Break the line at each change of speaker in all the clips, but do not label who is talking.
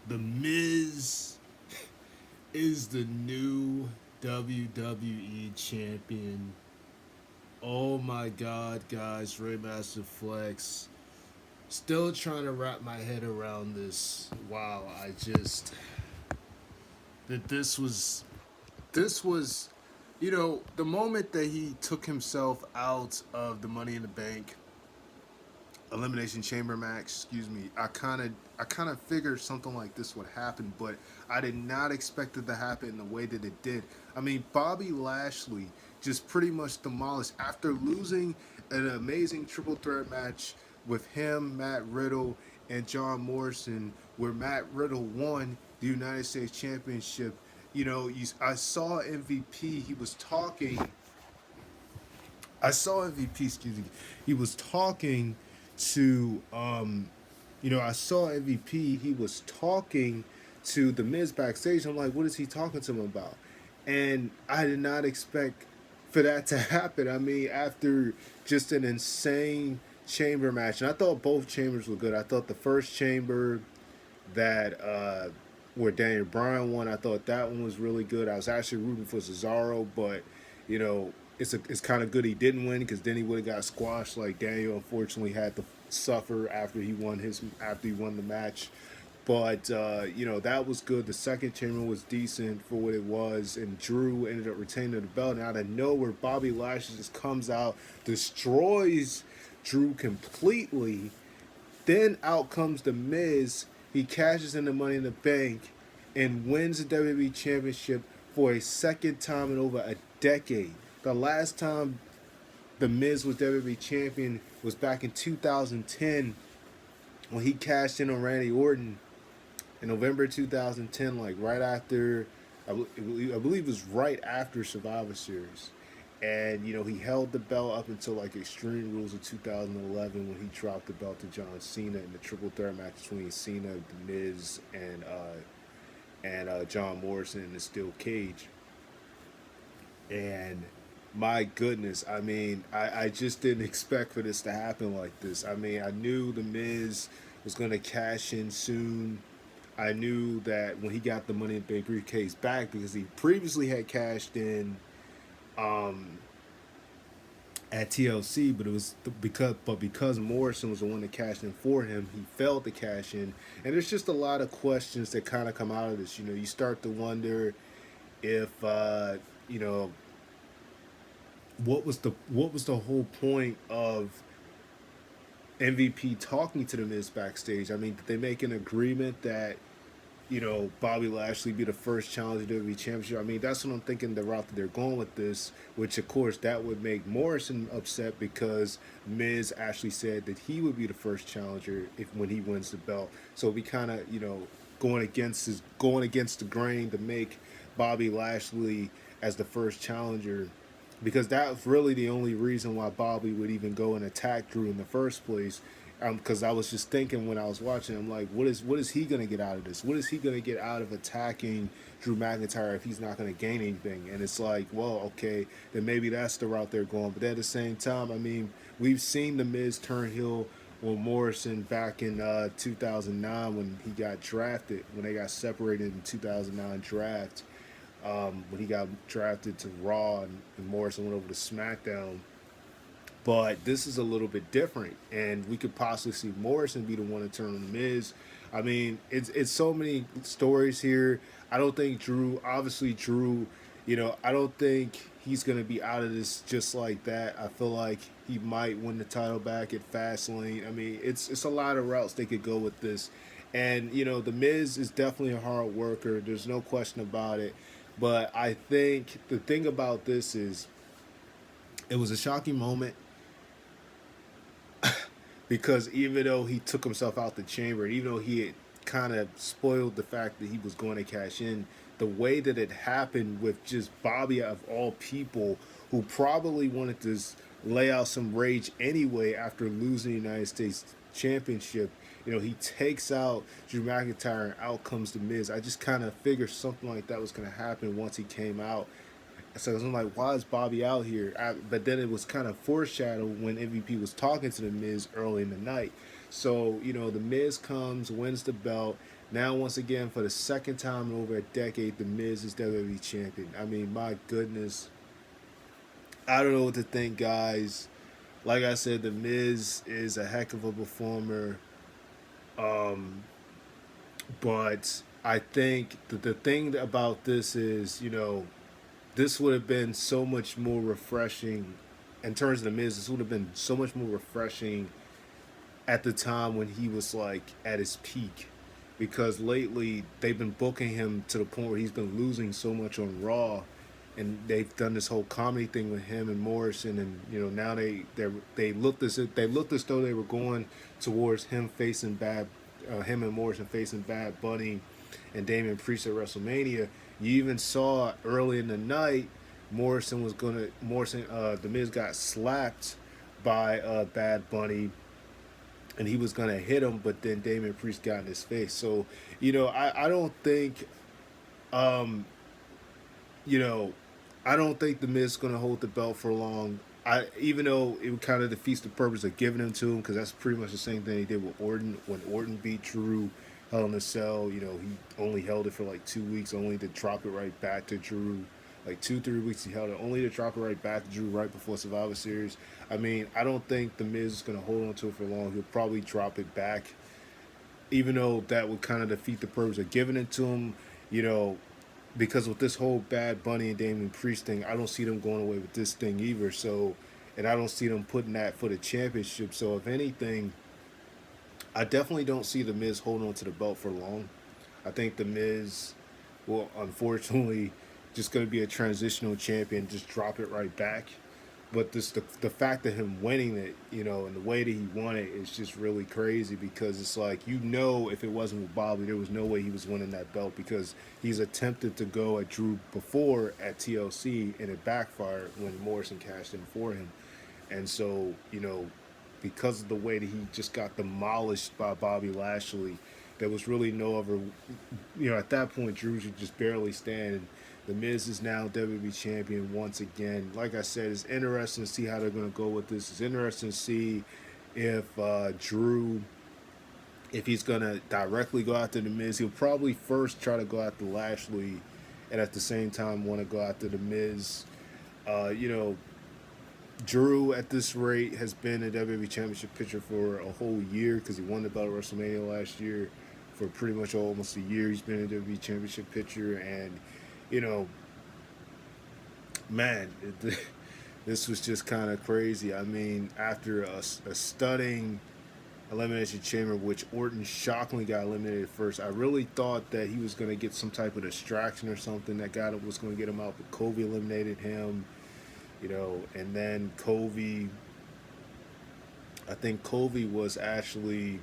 The Miz is the new WWE champion. Oh my god, guys, Raymaster Flex. Still trying to wrap my head around this. Wow, I just that this was the moment that he took himself out of the Money in the Bank Elimination Chamber match, excuse me, I kind of figured something like this would happen, but I did not expect it to happen in the way that it did. I mean, Bobby Lashley just pretty much demolished after losing an amazing triple threat match with him, Matt Riddle, and John Morrison, where Matt Riddle won the United States Championship. I saw MVP. He was talking. I saw MVP. Excuse me. He was talking to I saw MVP. He was talking to the Miz backstage. I'm like, what is he talking to him about? And I did not expect for that to happen. I mean, after just an insane chamber match, and I thought both chambers were good. I thought the first chamber that where Daniel Bryan won, I thought that one was really good. I was actually rooting for Cesaro, but you know, it's kind of good he didn't win because then he would have got squashed. Like Daniel, unfortunately, had to suffer after he won the match. But that was good. The second chamber was decent for what it was, and Drew ended up retaining the belt. And out of nowhere, Bobby Lashley just comes out, destroys Drew completely. Then out comes the Miz. He cashes in the Money in the Bank and wins the WWE Championship for a second time in over a decade. The last time the Miz was WWE Champion was back in 2010 when he cashed in on Randy Orton in November 2010, like right after, I believe it was right after Survivor Series. And he held the belt up until like Extreme Rules of 2011 when he dropped the belt to John Cena in the triple threat match between Cena, The Miz, and John Morrison in the steel cage. And my goodness, I mean, I just didn't expect for this to happen like this. I mean, I knew The Miz was going to cash in soon. I knew that when he got the Money in the Bank briefcase back because he previously had cashed in um, at TLC, but it was because Morrison was the one that cashed in for him, he failed to cash in, and there's just a lot of questions that kind of come out of this. You start to wonder if you know what was the whole point of MVP talking to the Miz backstage. I mean, did they make an agreement that Bobby Lashley be the first challenger to the WWE Championship? I mean, that's what I'm thinking the route that they're going with this, which of course that would make Morrison upset because Miz actually said that he would be the first challenger if when he wins the belt. So we kind of, going against the grain to make Bobby Lashley as the first challenger because that's really the only reason why Bobby would even go and attack Drew in the first place. Because I was just thinking when I was watching, I'm like, what is he gonna get out of this? What is he gonna get out of attacking Drew McIntyre if he's not gonna gain anything? And it's like, well, okay, then maybe that's the route they're going. But at the same time, I mean, we've seen the Miz turn heel on Morrison back in 2009 when he got drafted, when they got separated in 2009 draft. When he got drafted to Raw and Morrison went over to SmackDown, but this is a little bit different, and we could possibly see Morrison be the one to turn on the Miz. I mean, it's so many stories here. I don't think Drew. I don't think he's gonna be out of this just like that. I feel like he might win the title back at Fastlane. I mean, it's a lot of routes they could go with this, and the Miz is definitely a hard worker. There's no question about it. But I think the thing about this is it was a shocking moment because even though he took himself out the chamber, even though he had kind of spoiled the fact that he was going to cash in, the way that it happened with just Bobby of all people, who probably wanted to lay out some rage anyway after losing the United States Championship. He takes out Drew McIntyre and out comes the Miz. I just kind of figured something like that was going to happen once he came out. So I'm like, why is Bobby out here? But then it was kind of foreshadowed when MVP was talking to the Miz early in the night. So the Miz comes, wins the belt. Now, once again, for the second time in over a decade, The Miz is WWE champion. I mean, my goodness, I don't know what to think, guys. Like I said, The Miz is a heck of a performer. Um, but I think that the thing about this is, this would have been so much more refreshing in terms of The Miz. This would have been so much more refreshing at the time when he was like at his peak, because lately they've been booking him to the point where he's been losing so much on Raw, and they've done this whole comedy thing with him and Morrison, and now they looked as though they were going towards him and Morrison facing Bad Bunny and Damian Priest at WrestleMania. You even saw early in the night The Miz got slapped by Bad Bunny, and he was gonna hit him, but then Damian Priest got in his face. So, I don't think, um, you know, I don't think the Miz is gonna hold the belt for long. Even though it kind of defeats the purpose of giving him to him, because that's pretty much the same thing he did with Orton when Orton beat Drew Hell in a Cell. He only held it for like 2 weeks, only to drop it right back to Drew. Like 2-3 weeks he held it, only to drop it right back to Drew right before Survivor Series. I mean, I don't think the Miz is gonna hold on to it for long. He'll probably drop it back, even though that would kind of defeat the purpose of giving it to him. You know, because with this whole Bad Bunny and Damian Priest thing, I don't see them going away with this thing either. So, and I don't see them putting that for the championship. So, if anything, I definitely don't see the Miz holding on to the belt for long. I think the Miz will, unfortunately, just going to be a transitional champion, just drop it right back. But the fact of him winning it, and the way that he won it is just really crazy, because it's like, if it wasn't with Bobby, there was no way he was winning that belt, because he's attempted to go at Drew before at TLC and it backfired when Morrison cashed in for him. And so, because of the way that he just got demolished by Bobby Lashley, there was really no other. At that point, Drew should just barely stand. The Miz is now WWE champion once again. Like I said, it's interesting to see how they're going to go with this. It's interesting to see if Drew, if he's going to directly go after the Miz. He'll probably first try to go after Lashley, and at the same time want to go after the Miz. Uh, you know, Drew at this rate has been a WWE Championship picture for a whole year, because he won the belt at WrestleMania last year. For pretty much almost a year, he's been a WWE Championship picture, and you know, man, this was just kind of crazy. I mean, after a stunning Elimination Chamber, which Orton shockingly got eliminated first, I really thought that he was going to get some type of distraction or something that was going to get him out, but Kobe eliminated him. And then I think Kobe was actually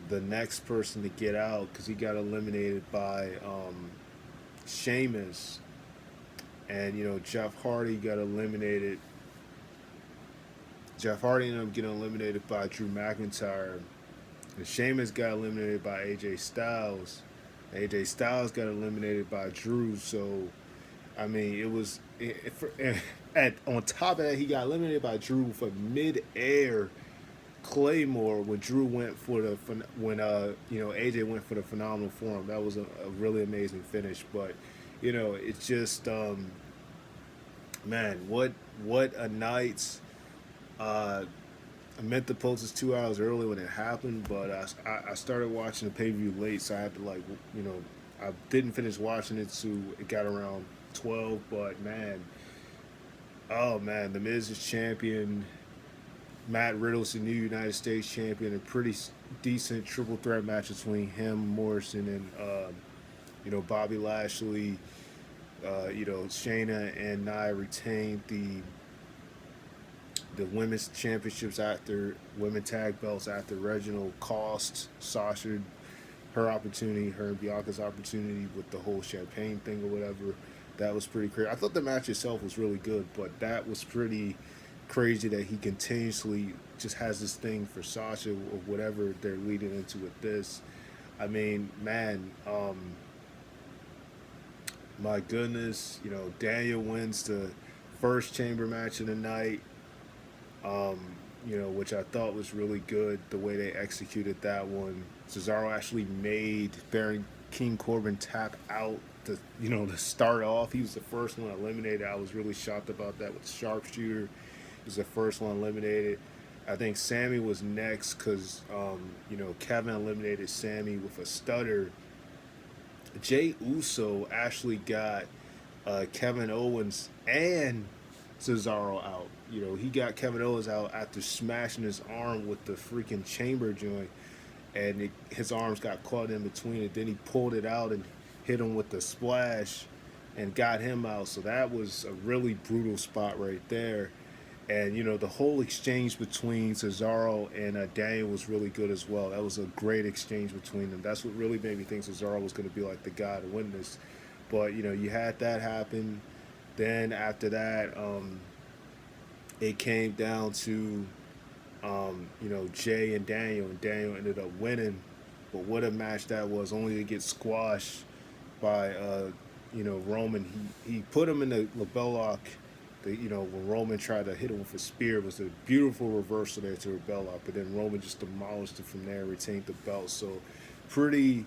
the next person to get out, because he got eliminated by Sheamus, and Jeff Hardy got eliminated. Jeff Hardy ended up getting eliminated by Drew McIntyre, and Sheamus got eliminated by AJ Styles. AJ Styles got eliminated by Drew. So, I mean, on top of that, he got eliminated by Drew for mid-air Claymore when Drew went for AJ went for the phenomenal form. That was a really amazing finish. But it's just man, what a night. I meant to post this 2 hours early when it happened, but I started watching the pay per view late, so I had to I didn't finish watching it, so it got around 12. But man, oh man, the Miz is champion. Matt Riddle's the new United States champion. A pretty decent triple threat match between him, Morrison, and Bobby Lashley. Shayna and Nia retained the women's championships after women tag belts after Reginald cost Sasha her opportunity, her and Bianca's opportunity with the whole champagne thing or whatever. That was pretty crazy. I thought the match itself was really good, but that was pretty crazy that he continuously just has this thing for Sasha or whatever they're leading into with this. I mean, man, my goodness, Daniel wins the first chamber match of the night. which I thought was really good the way they executed that one. Cesaro actually made Baron King Corbin tap out to start off. He was the first one eliminated. I was really shocked about that with the sharpshooter. He was the first one eliminated. I think Sammy was next because Kevin eliminated Sammy with a stutter. Jay Uso actually got Kevin Owens and Cesaro out. He got Kevin Owens out after smashing his arm with the freaking chamber joint, and his arms got caught in between it. Then he pulled it out and hit him with the splash and got him out. So that was a really brutal spot right there. And the whole exchange between Cesaro and Daniel was really good as well. That was a great exchange between them. That's what really made me think Cesaro was going to be like the guy to win this. But you had that happen. Then after that, it came down to Jay and Daniel ended up winning. But what a match that was! Only to get squashed by Roman. He put him in the LeBell lock. When Roman tried to hit him with a spear, it was a beautiful reversal there to a belt lock, but then Roman just demolished it from there, retained the belt. So, pretty.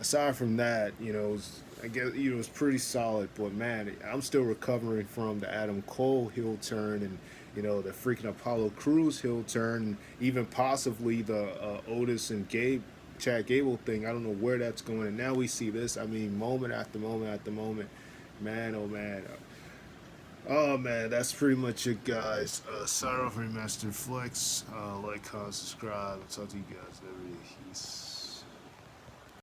Aside from that, I guess it was pretty solid. But man, I'm still recovering from the Adam Cole heel turn and the freaking Apollo Crews heel turn, and even possibly the Otis and Chad Gable thing. I don't know where that's going. And now we see this. I mean, moment after moment after moment. Man, oh man. Oh man, that's pretty much it, guys. Sign off, Remastered Flex. Like, comment, subscribe. I'll talk to you guys later. Peace.